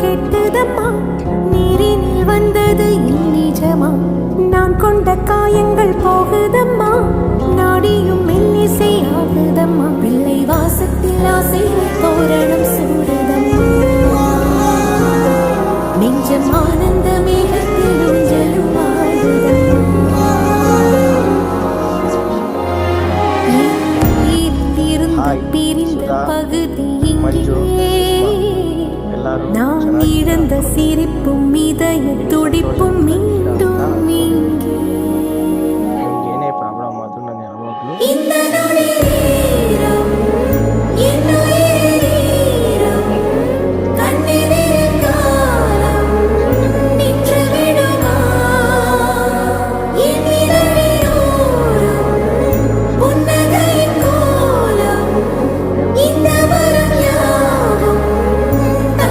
கெட்டுதம்மா, நீரினில் வந்தது நிஜமா, நான் கொண்ட காயங்கள் போகுதம்மா, நாடியும் மெல்லிசை ஆகுதம்மா, பிள்ளை வாசத்தில் ஆசை தோரணம் சூடுதம்மா, நெஞ்சம் ஆனந்த மேகத்தில் நெஞ்சலும் ஆடுதம்மா, பிரிந்த பகுதி இங்கே, நான் இழந்த சிரிப்பும் இதய துடிப்பும் மீண்டும் இங்கே.